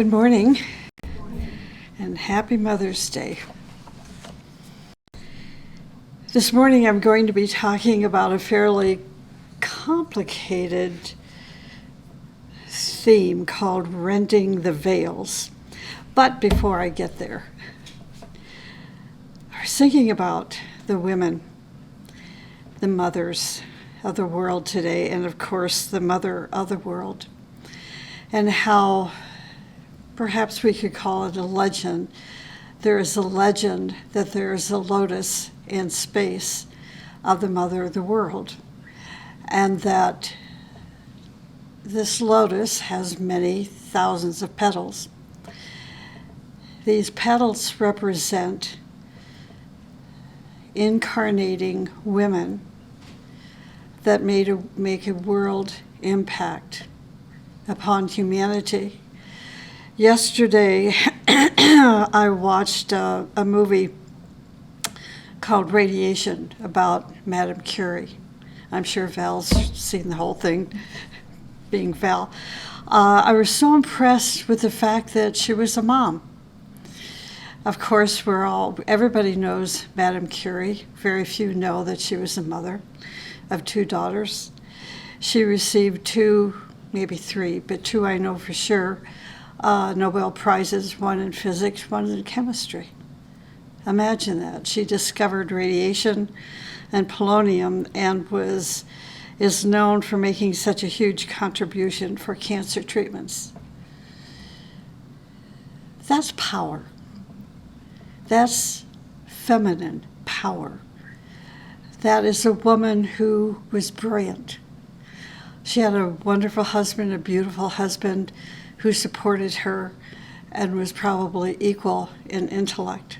Good morning, and happy Mother's Day. This morning I'm going to be talking about a fairly complicated theme called rending the veils. But before I get there, I was thinking about the women, the mothers of the world today, and of course the mother of the world, and how perhaps we could call it a legend. There is a legend that there is a lotus in space of the mother of the world, and that this lotus has many thousands of petals. These petals represent incarnating women that make a world impact upon humanity. Yesterday, I watched a movie called Radiation about Madame Curie. I'm sure Val's seen the whole thing, being Val. I was so impressed with the fact that she was a mom. Of course, everybody knows Madame Curie. Very few know that she was a mother of 2 daughters. She received 2, maybe 3, but 2 I know for sure, Nobel Prizes, 1 in physics, 1 in chemistry. Imagine that. She discovered radiation and polonium and is known for making such a huge contribution for cancer treatments. That's power. That's feminine power. That is a woman who was brilliant. She had a wonderful husband, a beautiful husband who supported her and was probably equal in intellect.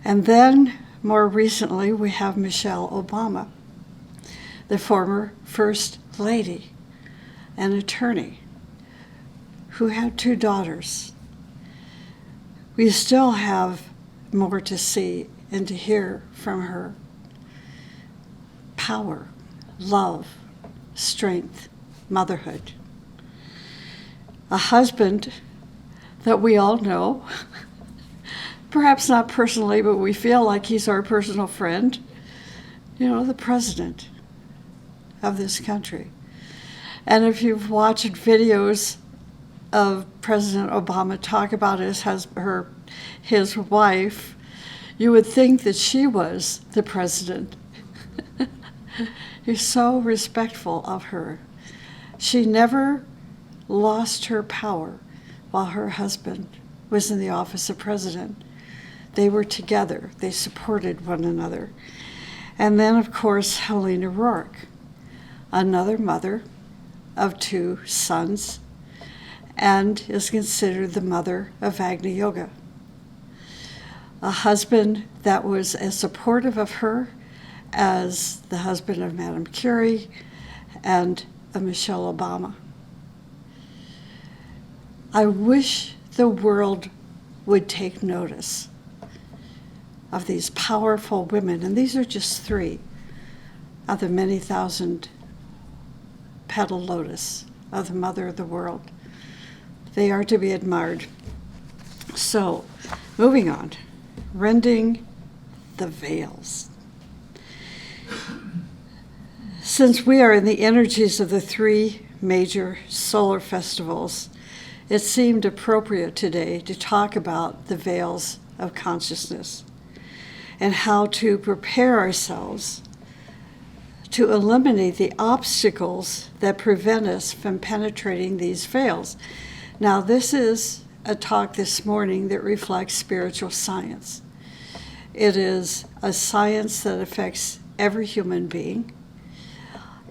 And then, more recently, we have Michelle Obama, the former First Lady, an attorney, who had 2 daughters. We still have more to see and to hear from her. Power, love, strength, motherhood. A husband that we all know, perhaps not personally, but we feel like he's our personal friend, the president of this country. And if you've watched videos of President Obama talk about his wife, you would think that she was the president. He's so respectful of her. She never lost her power while her husband was in the office of president. They were together. They supported one another. And then, of course, Helena Rourke, another mother of 2 sons, and is considered the mother of Agni Yoga. A husband that was as supportive of her as the husband of Madame Curie and of Michelle Obama. I wish the world would take notice of these powerful women, and these are just 3 of the many thousand petal lotus of the mother of the world. They are to be admired. So, moving on, rending the veils. Since we are in the energies of the 3 major solar festivals, it seemed appropriate today to talk about the veils of consciousness and how to prepare ourselves to eliminate the obstacles that prevent us from penetrating these veils. Now, this is a talk this morning that reflects spiritual science. It is a science that affects every human being.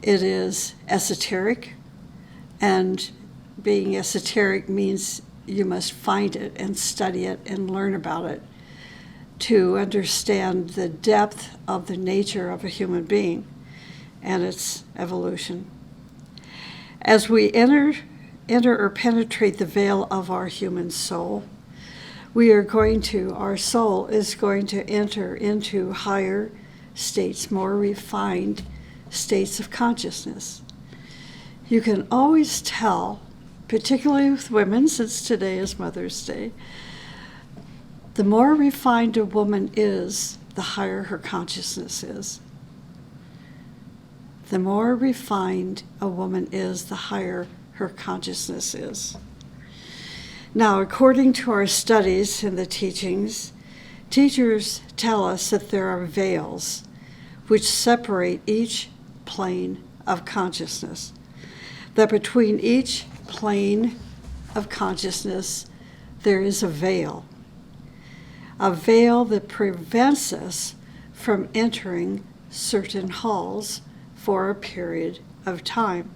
It is esoteric, and being esoteric means you must find it and study it and learn about it to understand the depth of the nature of a human being and its evolution. As we enter or penetrate the veil of our human soul, our soul is going to enter into higher states, more refined states of consciousness. You can always tell particularly with women, since today is Mother's Day, the more refined a woman is, the higher her consciousness is. The more refined a woman is, the higher her consciousness is. Now, according to our studies and the teachings, teachers tell us that there are veils which separate each plane of consciousness, that between each plane of consciousness there is a veil that prevents us from entering certain halls for a period of time.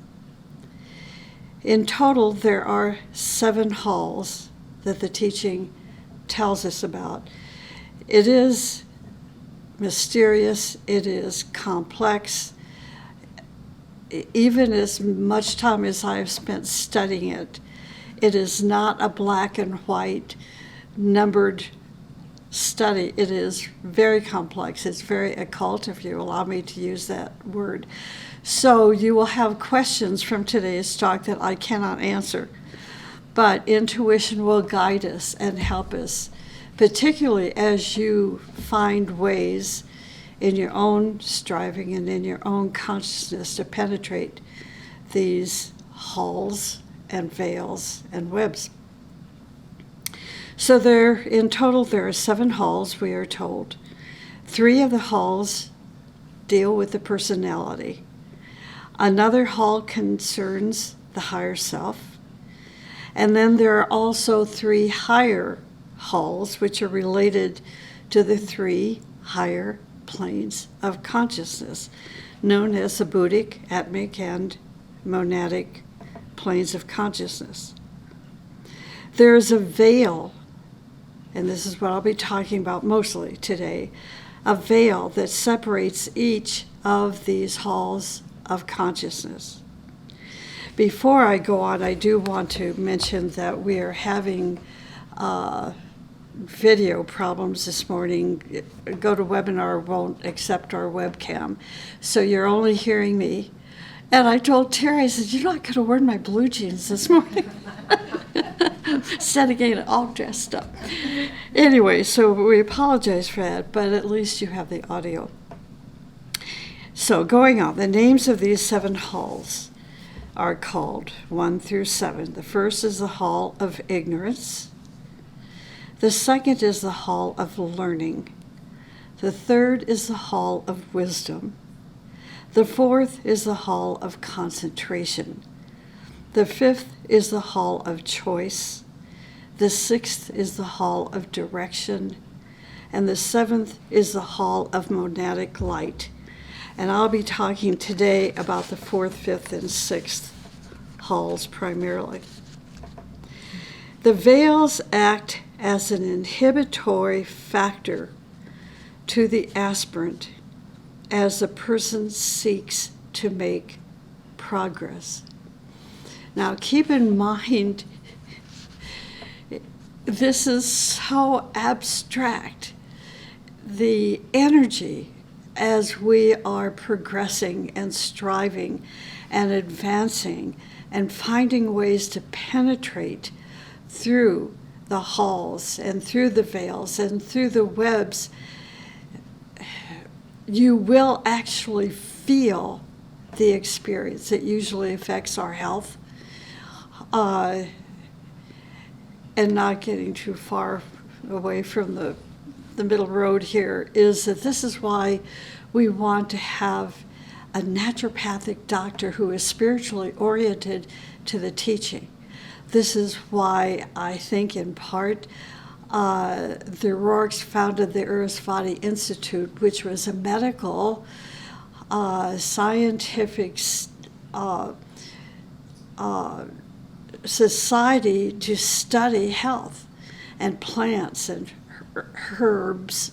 In total, there are 7 halls that the teaching tells us about. It is mysterious, it is complex. Even as much time as I've spent studying it, it is not a black and white numbered study. It is very complex. It's very occult, if you allow me to use that word. So you will have questions from today's talk that I cannot answer, but intuition will guide us and help us, particularly as you find ways in your own striving and in your own consciousness to penetrate these halls and veils and webs. So in total, there are 7 halls, we are told. 3 of the halls deal with the personality. Another hall concerns the higher self. And then there are also 3 higher halls, which are related to the 3 higher planes of consciousness, known as the Buddhic, Atmic, and Monadic planes of consciousness. There is a veil, and this is what I'll be talking about mostly today, a veil that separates each of these halls of consciousness. Before I go on, I do want to mention that we are having video problems this morning. GoToWebinar won't accept our webcam, so you're only hearing me. And I told Terry, I said, you're not going to wear my blue jeans this morning. Instead of getting all dressed up. Anyway, so we apologize for that, but at least you have the audio. So going on, the names of these 7 halls are called 1 through 7. The first is the hall of ignorance. The second is the hall of learning. The third is the hall of wisdom. The fourth is the hall of concentration. The fifth is the hall of choice. The sixth is the hall of direction. And the seventh is the hall of monadic light. And I'll be talking today about the 4th, 5th, and 6th halls primarily. The veils act as an inhibitory factor to the aspirant as the person seeks to make progress. Now, keep in mind, this is so abstract. The energy as we are progressing and striving and advancing and finding ways to penetrate through the halls and through the veils and through the webs, you will actually feel the experience. It usually affects our health. And not getting too far away from the middle road here is that this is why we want to have a naturopathic doctor who is spiritually oriented to the teaching. This is why I think in part the Rourkes founded the Urasvati Institute, which was a medical, scientific society to study health and plants and herbs,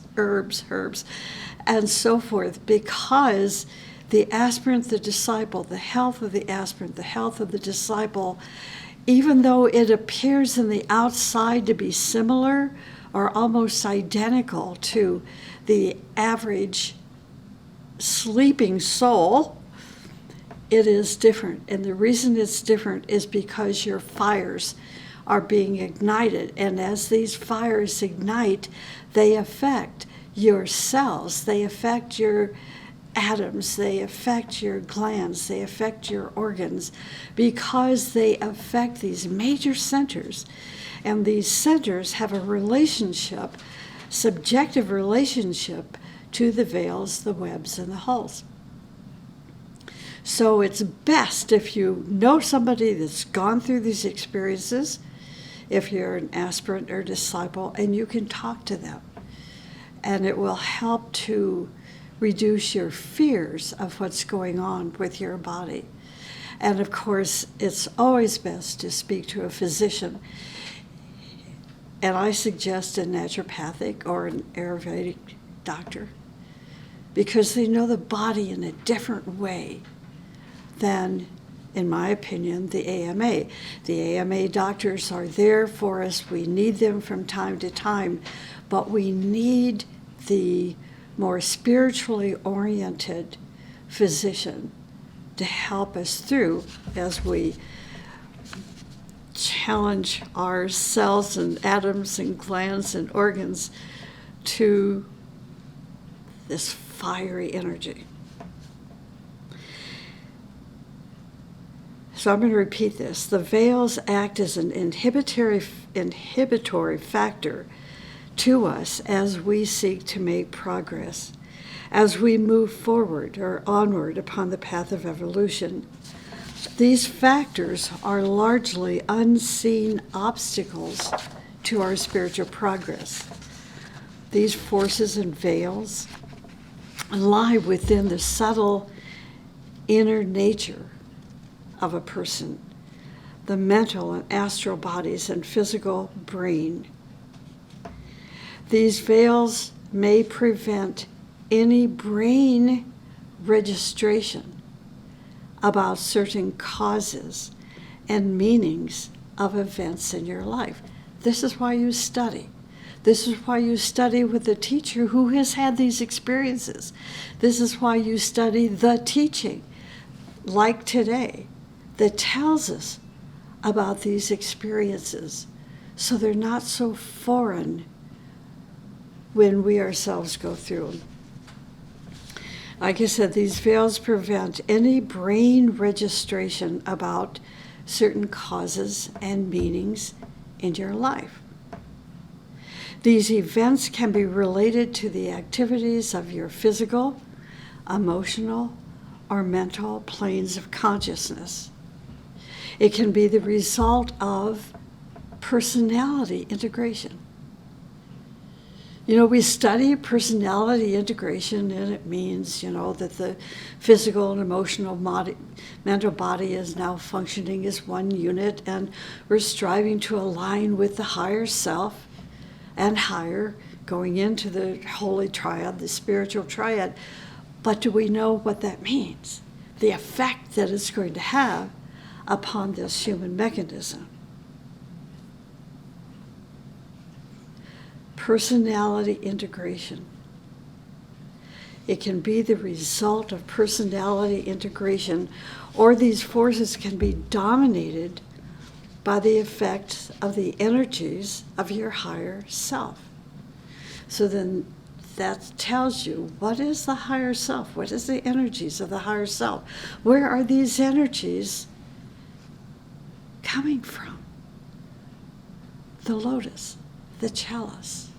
and so forth, because the aspirant, the disciple, the health of the aspirant, the health of the disciple, even though it appears in the outside to be similar or almost identical to the average sleeping soul, it is different. And the reason it's different is because your fires are being ignited. And as these fires ignite, they affect your cells, they affect your atoms, they affect your glands, they affect your organs, because they affect these major centers. And these centers have a relationship, subjective relationship, to the veils, the webs, and the hulls. So it's best if you know somebody that's gone through these experiences, if you're an aspirant or disciple, and you can talk to them. And it will help to reduce your fears of what's going on with your body. And of course, it's always best to speak to a physician. And I suggest a naturopathic or an Ayurvedic doctor, because they know the body in a different way than, in my opinion, the AMA. The AMA doctors are there for us. We need them from time to time, but we need the more spiritually oriented physician to help us through as we challenge our cells and atoms and glands and organs to this fiery energy. So I'm going to repeat this. The veils act as an inhibitory factor to us as we seek to make progress, as we move forward or onward upon the path of evolution. These factors are largely unseen obstacles to our spiritual progress. These forces and veils lie within the subtle inner nature of a person, the mental and astral bodies and physical brain. These veils may prevent any brain registration about certain causes and meanings of events in your life. This is why you study. This is why you study with a teacher who has had these experiences. This is why you study the teaching, like today, that tells us about these experiences, so they're not so foreign when we ourselves go through them. Like I said, these veils prevent any brain registration about certain causes and meanings in your life. These events can be related to the activities of your physical, emotional, or mental planes of consciousness. It can be the result of personality integration. You know, we study personality integration, and it means, that the physical and emotional mental body is now functioning as one unit, and we're striving to align with the higher self and higher, going into the holy triad, the spiritual triad. But do we know what that means? The effect that it's going to have upon this human mechanism. Personality integration. It can be the result of personality integration, or these forces can be dominated by the effects of the energies of your higher self. So then that tells you, what is the higher self? What is the energies of the higher self? Where are these energies coming from? The lotus, the chalice.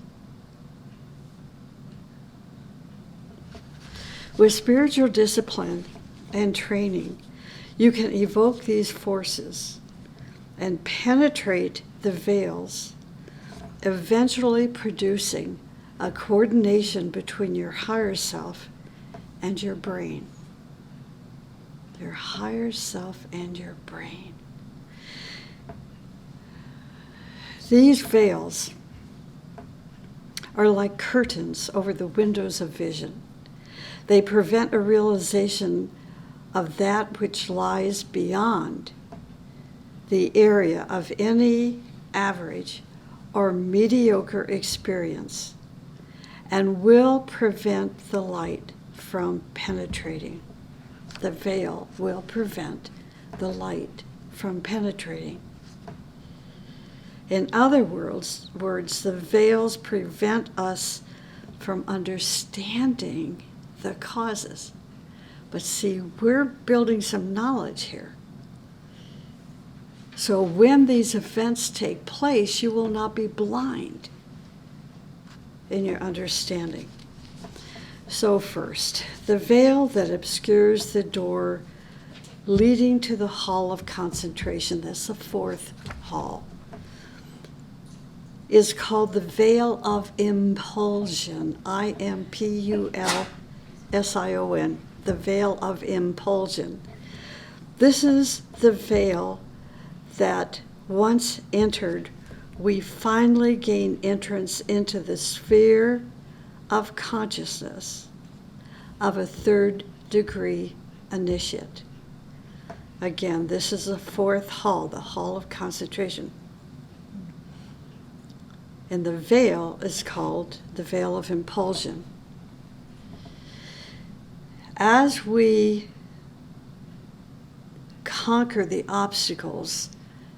With spiritual discipline and training, you can evoke these forces and penetrate the veils, eventually producing a coordination between your higher self and your brain. Your higher self and your brain. These veils are like curtains over the windows of vision. They prevent a realization of that which lies beyond the area of any average or mediocre experience, and will prevent the light from penetrating. the veil will prevent the light from penetrating. In other words, the veils prevent us from understanding the causes. But see, we're building some knowledge here. So when these events take place, you will not be blind in your understanding. So first, the veil that obscures the door leading to the hall of concentration, that's the fourth hall, is called the veil of impulsion, Impulsion, the veil of impulsion. This is the veil that once entered, we finally gain entrance into the sphere of consciousness of a third degree initiate. Again, this is the fourth hall, the hall of concentration. And the veil is called the veil of impulsion. As we conquer the obstacles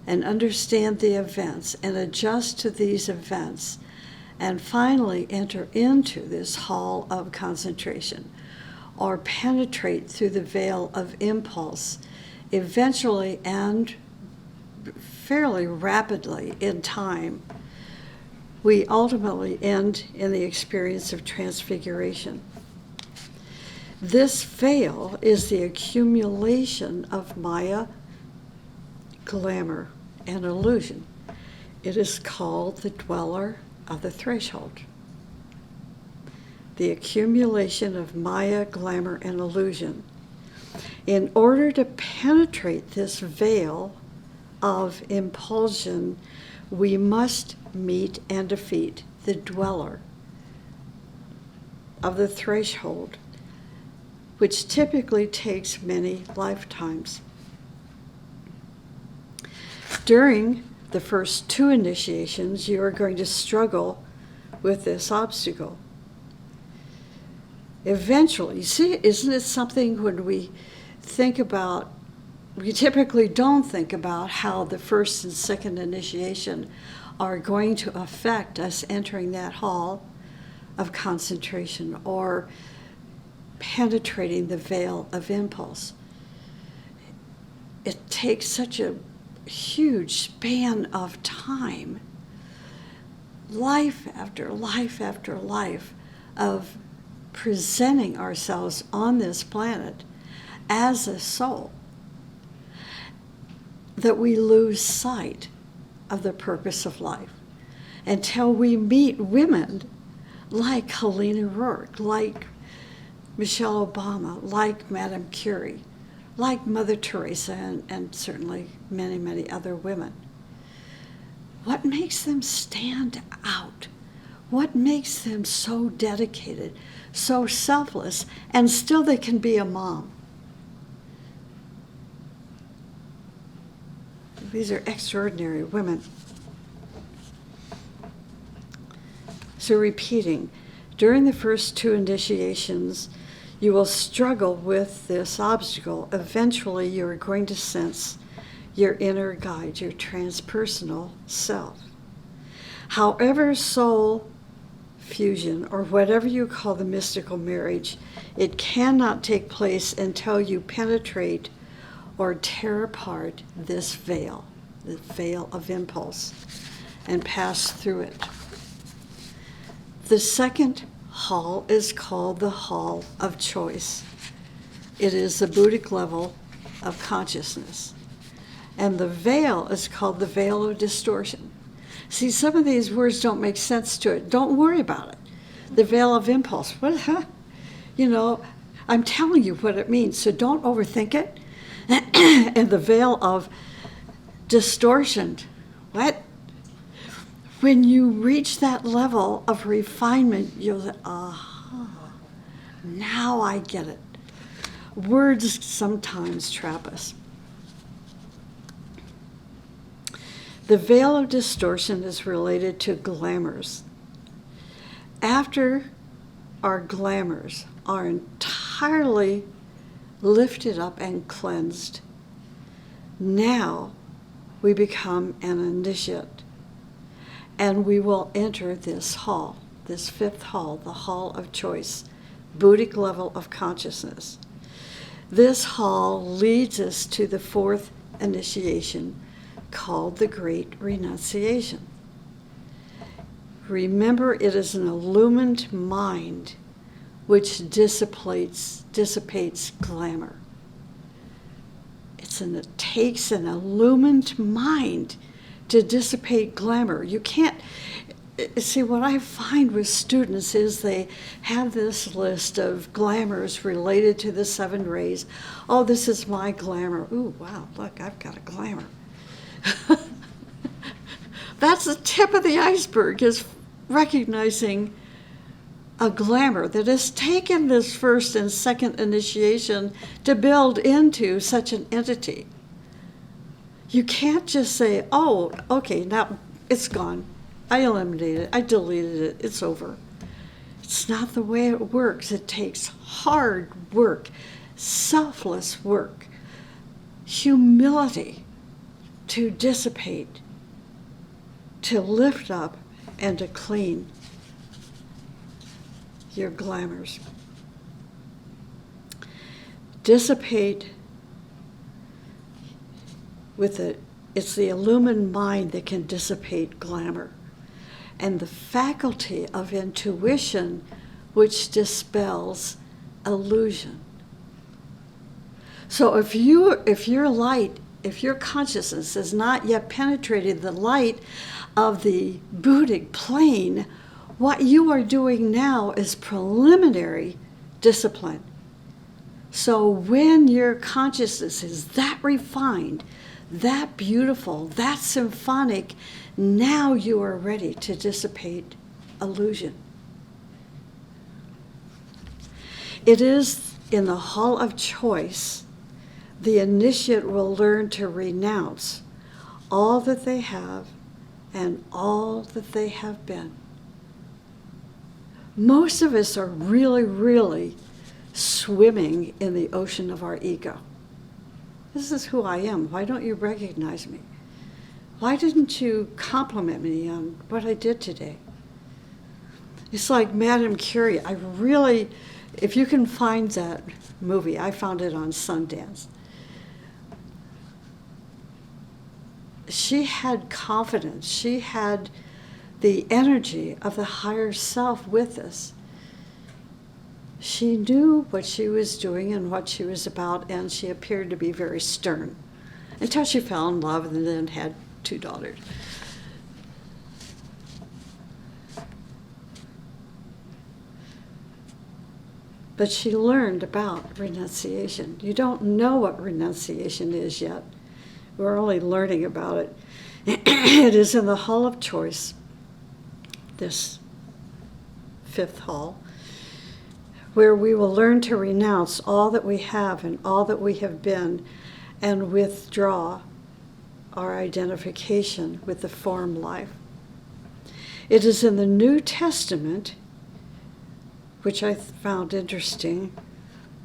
and understand the events and adjust to these events and finally enter into this hall of concentration or penetrate through the veil of impulse, eventually and fairly rapidly in time, we ultimately end in the experience of transfiguration. This veil is the accumulation of Maya, glamour, and illusion. It is called the dweller of the threshold. The accumulation of Maya, glamour, and illusion. In order to penetrate this veil of impulsion, we must meet and defeat the dweller of the threshold, which typically takes many lifetimes. During the first two initiations, you are going to struggle with this obstacle. Eventually, you see, isn't it something when we think about, we typically don't think about how the first and second initiation are going to affect us entering that hall of concentration or penetrating the veil of impulse. It takes such a huge span of time, life after life after life, of presenting ourselves on this planet as a soul, that we lose sight of the purpose of life until we meet women like Helena Rourke, like Michelle Obama, like Madame Curie, like Mother Teresa, and certainly many, many other women. What makes them stand out? What makes them so dedicated, so selfless, and still they can be a mom? These are extraordinary women. So repeating, during the first two initiations, you will struggle with this obstacle. Eventually, you're going to sense your inner guide, your transpersonal self. However, soul fusion, or whatever you call the mystical marriage, it cannot take place until you penetrate or tear apart this veil, the veil of impulse, and pass through it. The second hall is called the hall of choice. It is the Buddhic level of consciousness. And the veil is called the veil of distortion. See, some of these words don't make sense to it. Don't worry about it. The veil of impulse. What? Huh? You know, I'm telling you what it means, so don't overthink it. And the veil of distortion. What? When you reach that level of refinement, you'll say, aha, now I get it. Words sometimes trap us. The veil of distortion is related to glamours. After our glamours are entirely lifted up and cleansed. Now we become an initiate, and we will enter this hall, this fifth hall, the hall of choice, Buddhic level of consciousness. This hall leads us to the fourth initiation, called the Great Renunciation. Remember, it is an illumined mind which dissipates glamour. It takes an illumined mind to dissipate glamour. You can't, see, what I find with students is they have this list of glamours related to the 7 rays. Oh, this is my glamour. Ooh, wow, look, I've got a glamour. That's the tip of the iceberg, is recognizing a glamour that has taken this first and second initiation to build into such an entity. You can't just say, oh, okay, now it's gone. I eliminated it, I deleted it, it's over. It's not the way it works. It takes hard work, selfless work, humility to dissipate, to lift up, and to clean your glamours. Dissipate it's the illumined mind that can dissipate glamour, and the faculty of intuition which dispels illusion. So if your light, if your consciousness has not yet penetrated the light of the Buddhic plane, what you are doing now is preliminary discipline. So when your consciousness is that refined, that beautiful, that symphonic, now you are ready to dissipate illusion. It is in the hall of choice the initiate will learn to renounce all that they have and all that they have been. Most of us are really, really swimming in the ocean of our ego. This is who I am. Why don't you recognize me? Why didn't you compliment me on what I did today? It's like Madame Curie. If you can find that movie, I found it on Sundance. She had confidence. She had the energy of the higher self with us. She knew what she was doing and what she was about, and she appeared to be very stern until she fell in love and then had 2 daughters. But she learned about renunciation. You don't know what renunciation is yet. We're only learning about it. It is in the hall of choice, this 5th hall, where we will learn to renounce all that we have and all that we have been and withdraw our identification with the form life. It is in the New Testament, which I found interesting,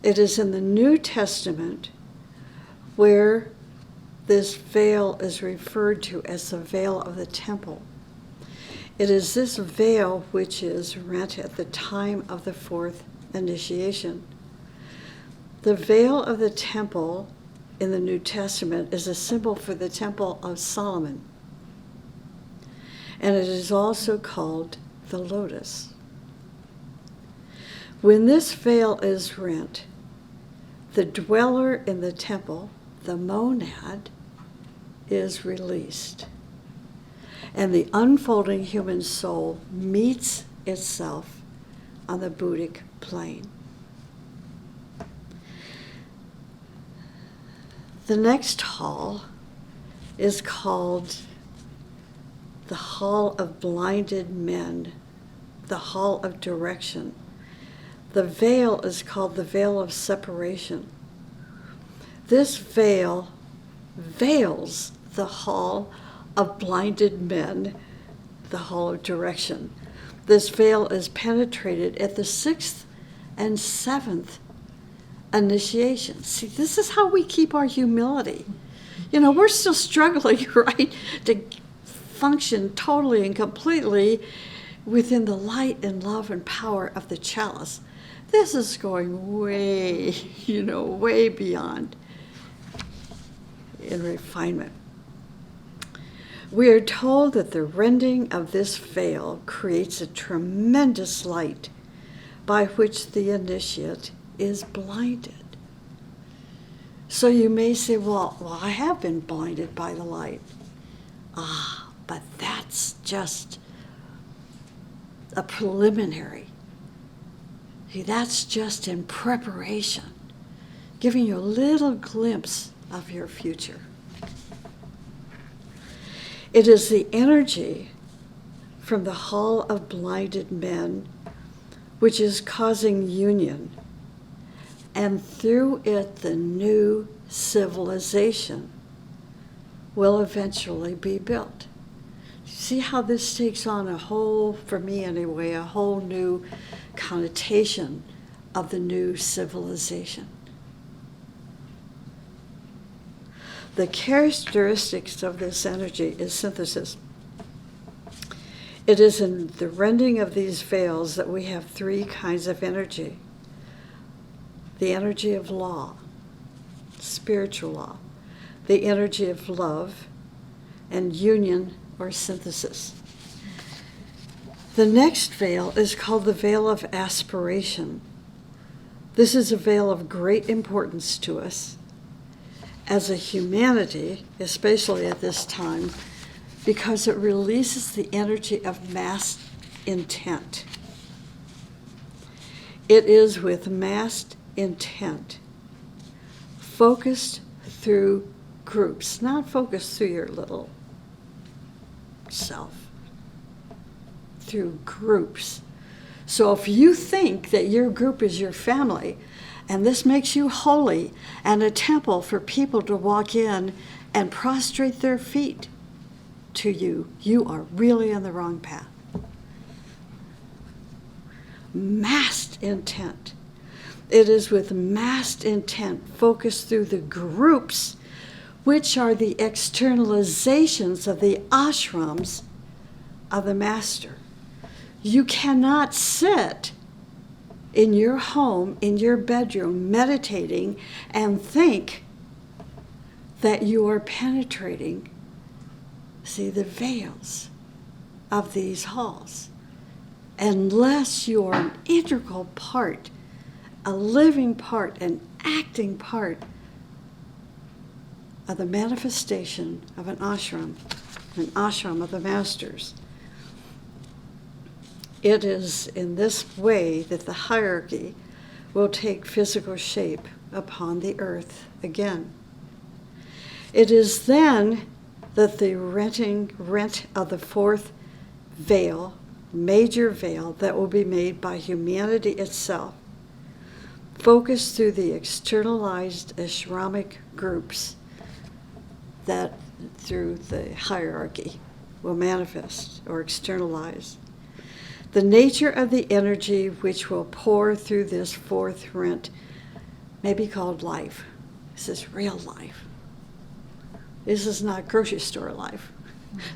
it is in the New Testament where this veil is referred to as the veil of the temple. It is this veil which is rent at the time of the 4th initiation. The veil of the temple in the New Testament is a symbol for the Temple of Solomon. And it is also called the lotus. When this veil is rent, the dweller in the temple, the monad, is released. And the unfolding human soul meets itself on the Buddhic plane. The next hall is called the Hall of Blinded Men, the Hall of Direction. The veil is called the veil of separation. This veil veils the Hall of Blinded Men, the Hall of Direction. This veil is penetrated at the 6th and 7th initiation. See, this is how we keep our humility. You know, we're still struggling, right, to function totally and completely within the light and love and power of the chalice. This is going way, way beyond in refinement. We are told that the rending of this veil creates a tremendous light by which the initiate is blinded. So you may say, well, I have been blinded by the light. But that's just a preliminary. See, that's just in preparation, giving you a little glimpse of your future. It is the energy from the hall of blinded men which is causing union, and through it the new civilization will eventually be built. See how this takes on a whole, for me anyway, a whole new connotation of the new civilization. The characteristics of this energy is synthesis. It is in the rending of these veils that we have three kinds of energy. The energy of law, spiritual law, the energy of love, and union or synthesis. The next veil is called the veil of aspiration. This is a veil of great importance to us as a humanity, especially at this time, because it releases the energy of mass intent. It is with mass intent, focused through groups, not focused through your little self, through groups. So if you think that your group is your family, and this makes you holy and a temple for people to walk in and prostrate their feet to you, you are really on the wrong path. Massed intent. It is with massed intent focused through the groups, which are the externalizations of the ashrams of the master. You cannot sit in your home, in your bedroom, meditating and think that you are penetrating, see, the veils of these halls, unless you are an integral part, a living part, an acting part of the manifestation of an ashram of the masters. It is in this way that the hierarchy will take physical shape upon the earth again. It is then that the rent of the fourth veil, major veil, that will be made by humanity itself, focused through the externalized ashramic groups that through the hierarchy will manifest or externalize. The nature of the energy which will pour through this fourth rent may be called life. This is real life. This is not grocery store life.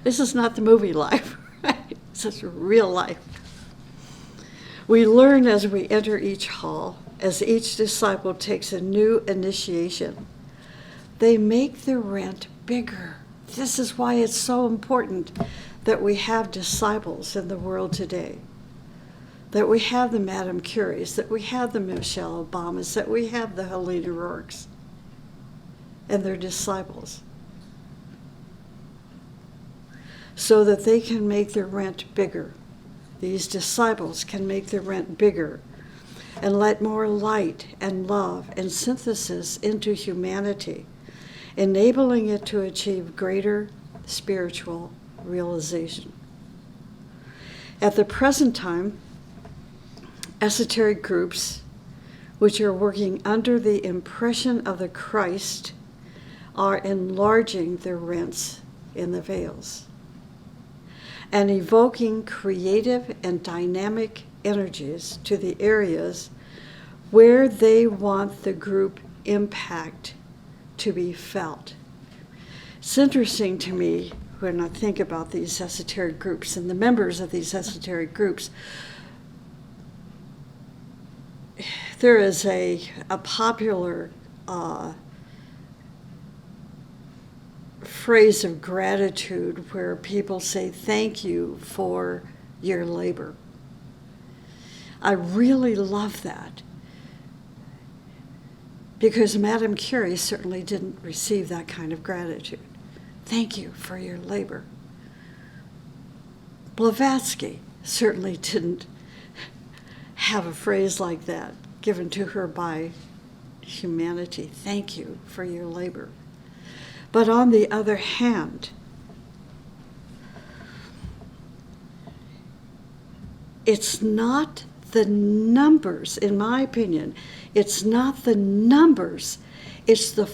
This is not the movie life. Right? This is real life. We learn as we enter each hall, as each disciple takes a new initiation. They make the rent bigger. This is why it's so important that we have disciples in the world today, that we have the Madame Curies, that we have the Michelle Obamas, that we have the Helena Rourkes and their disciples, so that they can make the rent bigger. These disciples can make the rent bigger and let more light and love and synthesis into humanity, enabling it to achieve greater spiritual realization. At the present time, esoteric groups, which are working under the impression of the Christ, are enlarging the rents in the veils and evoking creative and dynamic energies to the areas where they want the group impact to be felt. It's interesting to me when I think about these esoteric groups and the members of these esoteric groups. There is a popular phrase of gratitude where people say thank you for your labor. I really love that, because Madame Curie certainly didn't receive that kind of gratitude. Thank you for your labor. Blavatsky certainly didn't have a phrase like that given to her by humanity. Thank you for your labor. But on the other hand, it's not the numbers, in my opinion, it's not the numbers, it's the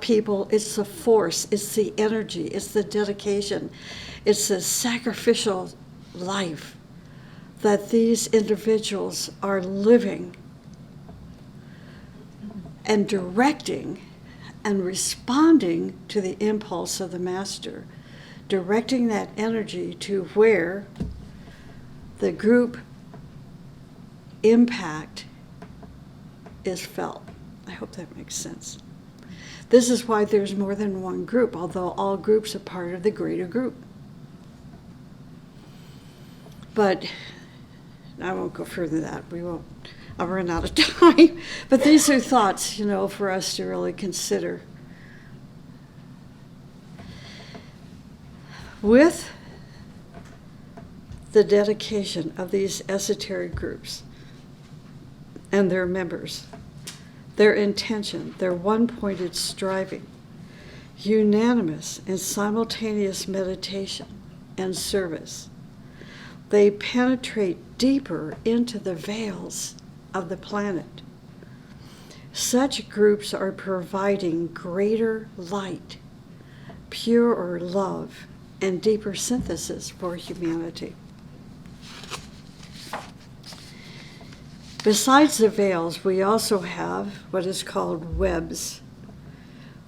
people, it's the force, it's the energy, it's the dedication, it's the sacrificial life that these individuals are living and directing and responding to the impulse of the master, directing that energy to where the group impact is felt. I hope that makes sense. This is why there's more than one group, although all groups are part of the greater group. But I won't go further than that. I'll run out of time. But these are thoughts, for us to really consider. With the dedication of these esoteric groups and their members, their intention, their one-pointed striving, unanimous and simultaneous meditation and service, they penetrate deeper into the veils of the planet. Such groups are providing greater light, purer love, and deeper synthesis for humanity. Besides the veils, we also have what is called webs,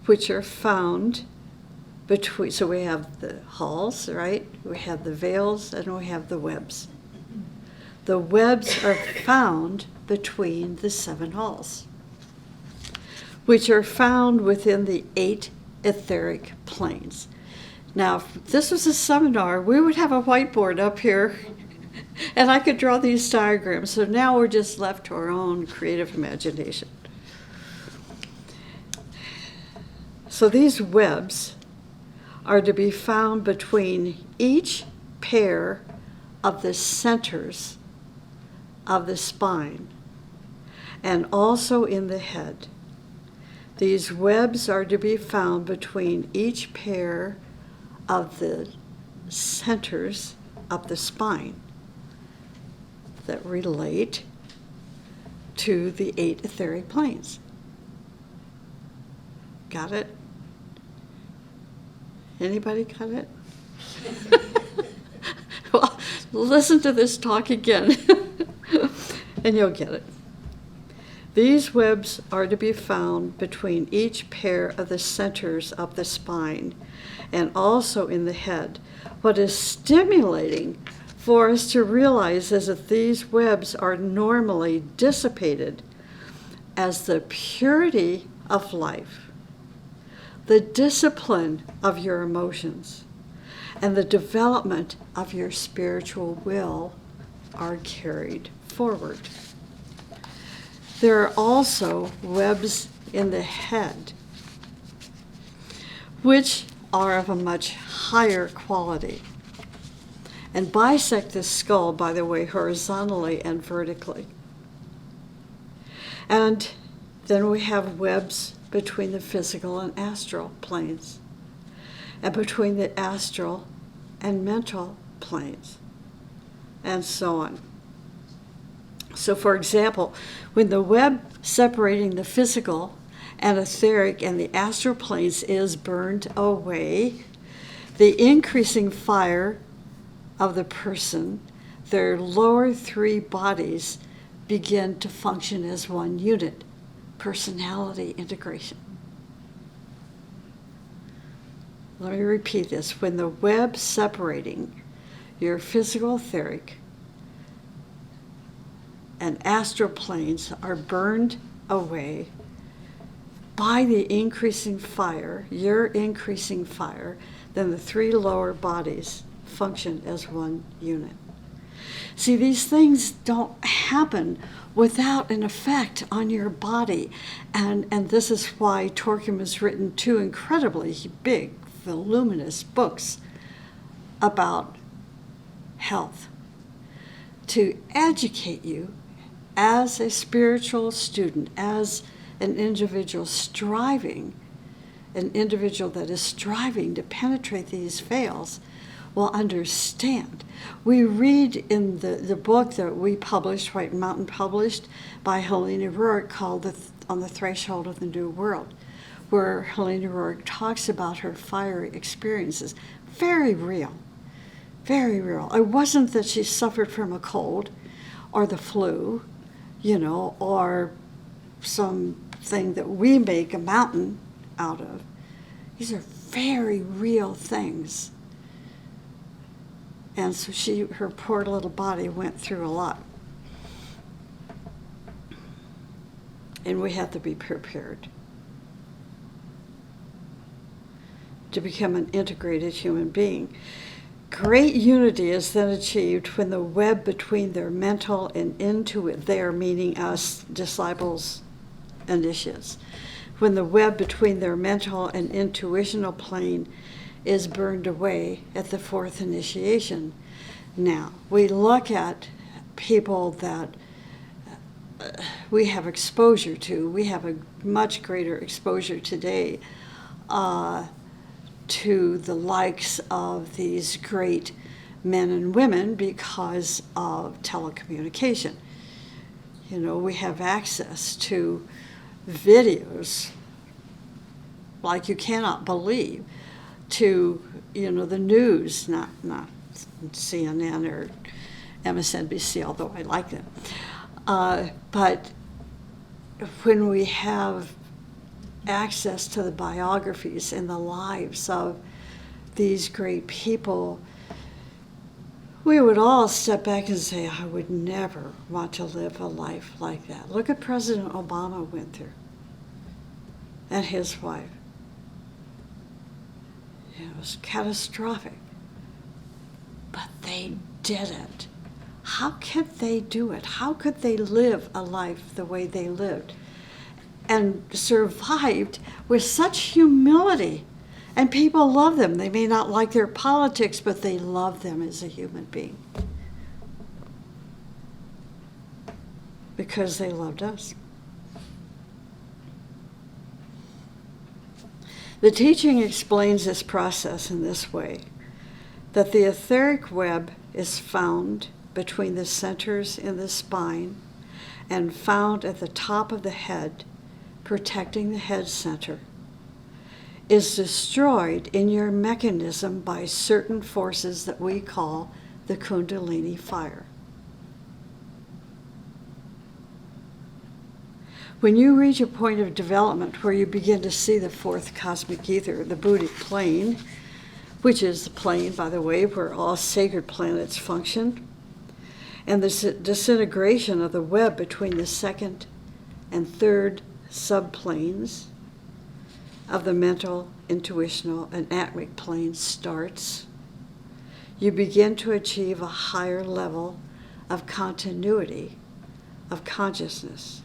which are found between, so we have the halls, right? We have the veils, and we have the webs. The webs are found between the 7 halls, which are found within the 8 etheric planes. Now, if this was a seminar, we would have a whiteboard up here, and I could draw these diagrams. So now we're just left to our own creative imagination. So these webs are to be found between each pair of the centers of the spine and also in the head. These webs are to be found between each pair of the centers of the spine that relate to the 8 etheric planes. Got it? Anybody got it? Well, listen to this talk again, and you'll get it. These webs are to be found between each pair of the centers of the spine and also in the head. What is stimulating for us to realize is that these webs are normally dissipated as the purity of life, the discipline of your emotions, and the development of your spiritual will are carried forward. There are also webs in the head, which are of a much higher quality, and bisect the skull, by the way, horizontally and vertically. And then we have webs between the physical and astral planes, and between the astral and mental planes, and so on. So, for example, when the web separating the physical and etheric and the astral planes is burned away, the increasing fire of the person, their lower 3 bodies begin to function as one unit. Personality integration. Let me repeat this. When the web separating your physical etheric and astral planes are burned away by the increasing fire, your increasing fire, then the three lower bodies function as one unit. See, these things don't happen without an effect on your body. And this is why Torkim has written two incredibly big, voluminous books about health, to educate you as a spiritual student, as an individual that is striving to penetrate these veils, will understand. We read in the book that we published, White Mountain published, by Helena Rourke, called On the Threshold of the New World, where Helena Rourke talks about her fiery experiences. Very real, very real. It wasn't that she suffered from a cold or the flu, or something that we make a mountain out of. These are very real things. And so her poor little body went through a lot. And we have to be prepared to become an integrated human being. Great unity is then achieved when the web between their mental and their, meaning us, disciples, initiates, when the web between their mental and intuitional plane is burned away at the fourth initiation. Now, we look at people that we have exposure to. We have a much greater exposure today to the likes of these great men and women because of telecommunication. We have access to videos like you cannot believe, to the news, not CNN or MSNBC, although I like them. But when we have access to the biographies and the lives of these great people, we would all step back and say, I would never want to live a life like that. Look at President Obama went through, and his wife. It was catastrophic. But they did it. How could they do it? How could they live a life the way they lived and survived with such humility? And people love them. They may not like their politics, but they love them as a human being because they loved us. The teaching explains this process in this way, that the etheric web is found between the centers in the spine and found at the top of the head, protecting the head center, is destroyed in your mechanism by certain forces that we call the Kundalini fire. When you reach a point of development where you begin to see the fourth cosmic ether, the Buddhic plane, which is the plane, by the way, where all sacred planets function, and the disintegration of the web between the second and third subplanes of the mental, intuitional, and atmic plane starts, you begin to achieve a higher level of continuity of consciousness.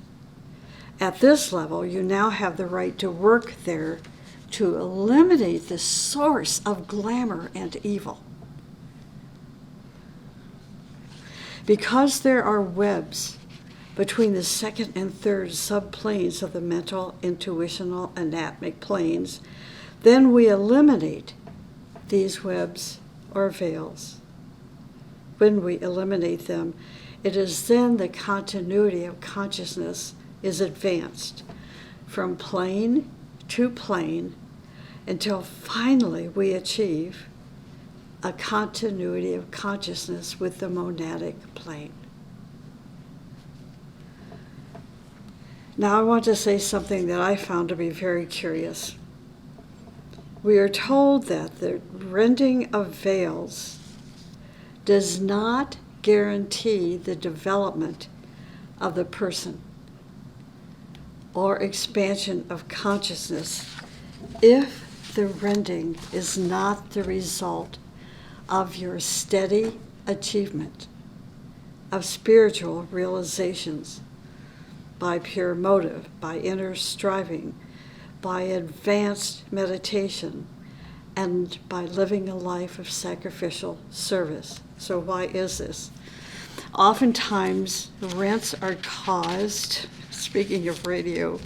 At this level, you now have the right to work there to eliminate the source of glamour and evil. Because there are webs between the second and third subplanes of the mental, intuitional, and atmic planes, then we eliminate these webs or veils. When we eliminate them, it is then the continuity of consciousness is advanced from plane to plane until finally we achieve a continuity of consciousness with the monadic plane. Now I want to say something that I found to be very curious. We are told that the rending of veils does not guarantee the development of the person or expansion of consciousness if the rending is not the result of your steady achievement of spiritual realizations by pure motive, by inner striving, by advanced meditation, and by living a life of sacrificial service. So why is this? Oftentimes, rents are caused, speaking of radio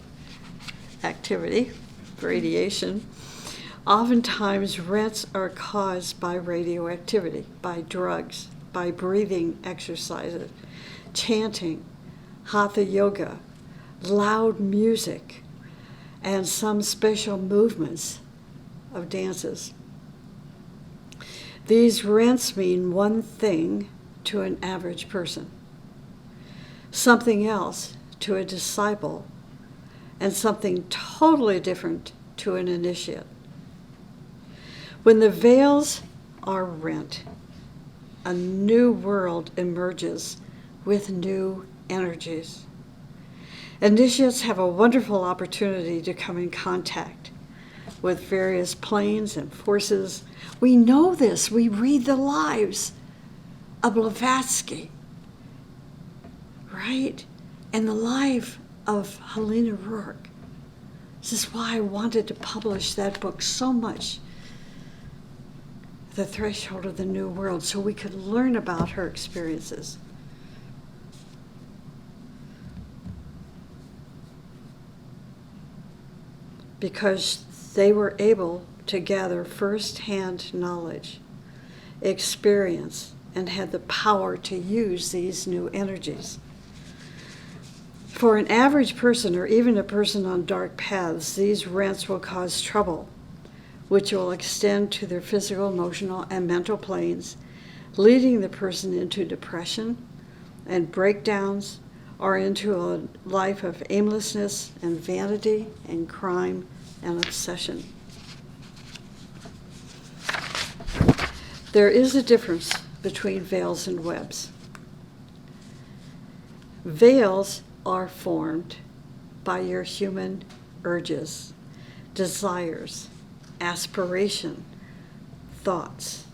activity, radiation, oftentimes rents are caused by radioactivity, by drugs, by breathing exercises, chanting, hatha yoga, loud music, and some special movements of dances. These rents mean one thing to an average person, something else to a disciple, and something totally different to an initiate. When the veils are rent, a new world emerges with new energies. Initiates have a wonderful opportunity to come in contact with various planes and forces. We know this. We read the lives of Blavatsky, right? And the life of Helena Rourke. This is why I wanted to publish that book so much, The Threshold of the New World, so we could learn about her experiences. Because they were able to gather first-hand knowledge, experience, and had the power to use these new energies. For an average person, or even a person on dark paths, these rents will cause trouble, which will extend to their physical, emotional, and mental planes, leading the person into depression and breakdowns, or into a life of aimlessness and vanity and crime and obsession. There is a difference between veils and webs. Veils are formed by your human urges, desires, aspiration, thoughts,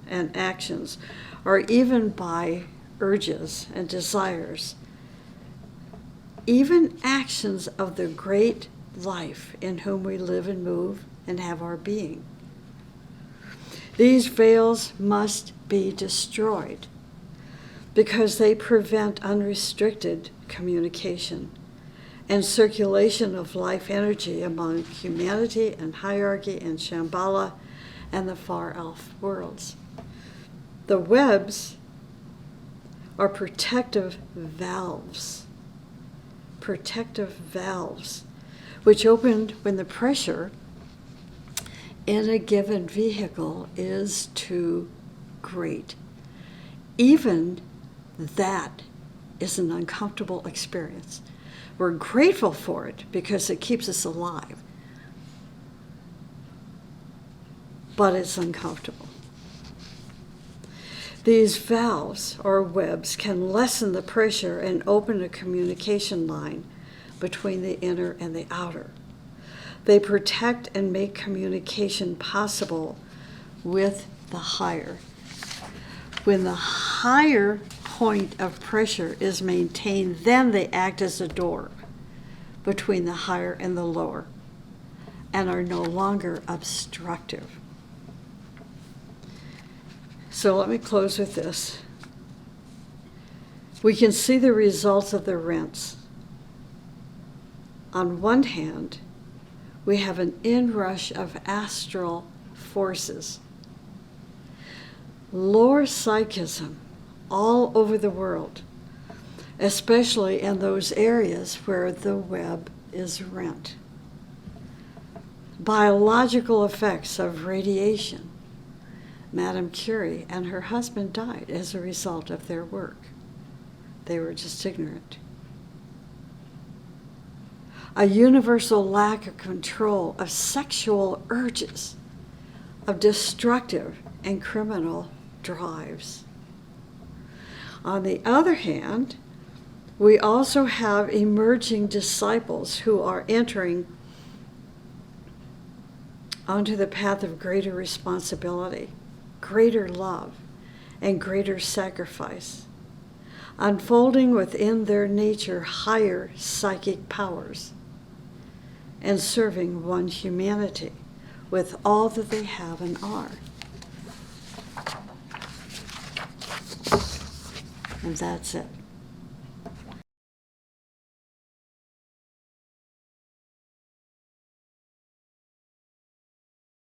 and actions, or even by urges and desires, even actions of the great life in whom we live and move and have our being. These veils must be destroyed because they prevent unrestricted communication and circulation of life energy among humanity and hierarchy and Shambhala and the far elf worlds. The webs are protective valves, which open when the pressure in a given vehicle is too great. Even that is an uncomfortable experience. We're grateful for it because it keeps us alive, but it's uncomfortable. These valves or webs can lessen the pressure and open a communication line between the inner and the outer. They protect and make communication possible with the higher. When the higher point of pressure is maintained, then they act as a door between the higher and the lower and are no longer obstructive. So let me close with this. We can see the results of the rents. On one hand, we have an inrush of astral forces, lower psychism all over the world, especially in those areas where the web is rent. Biological effects of radiation. Madame Curie and her husband died as a result of their work. They were just ignorant. a universal lack of control of sexual urges, of destructive and criminal drives. On the other hand, we also have emerging disciples who are entering onto the path of greater responsibility, greater love, and greater sacrifice, unfolding within their nature higher psychic powers, and serving one humanity with all that they have and are. And that's it.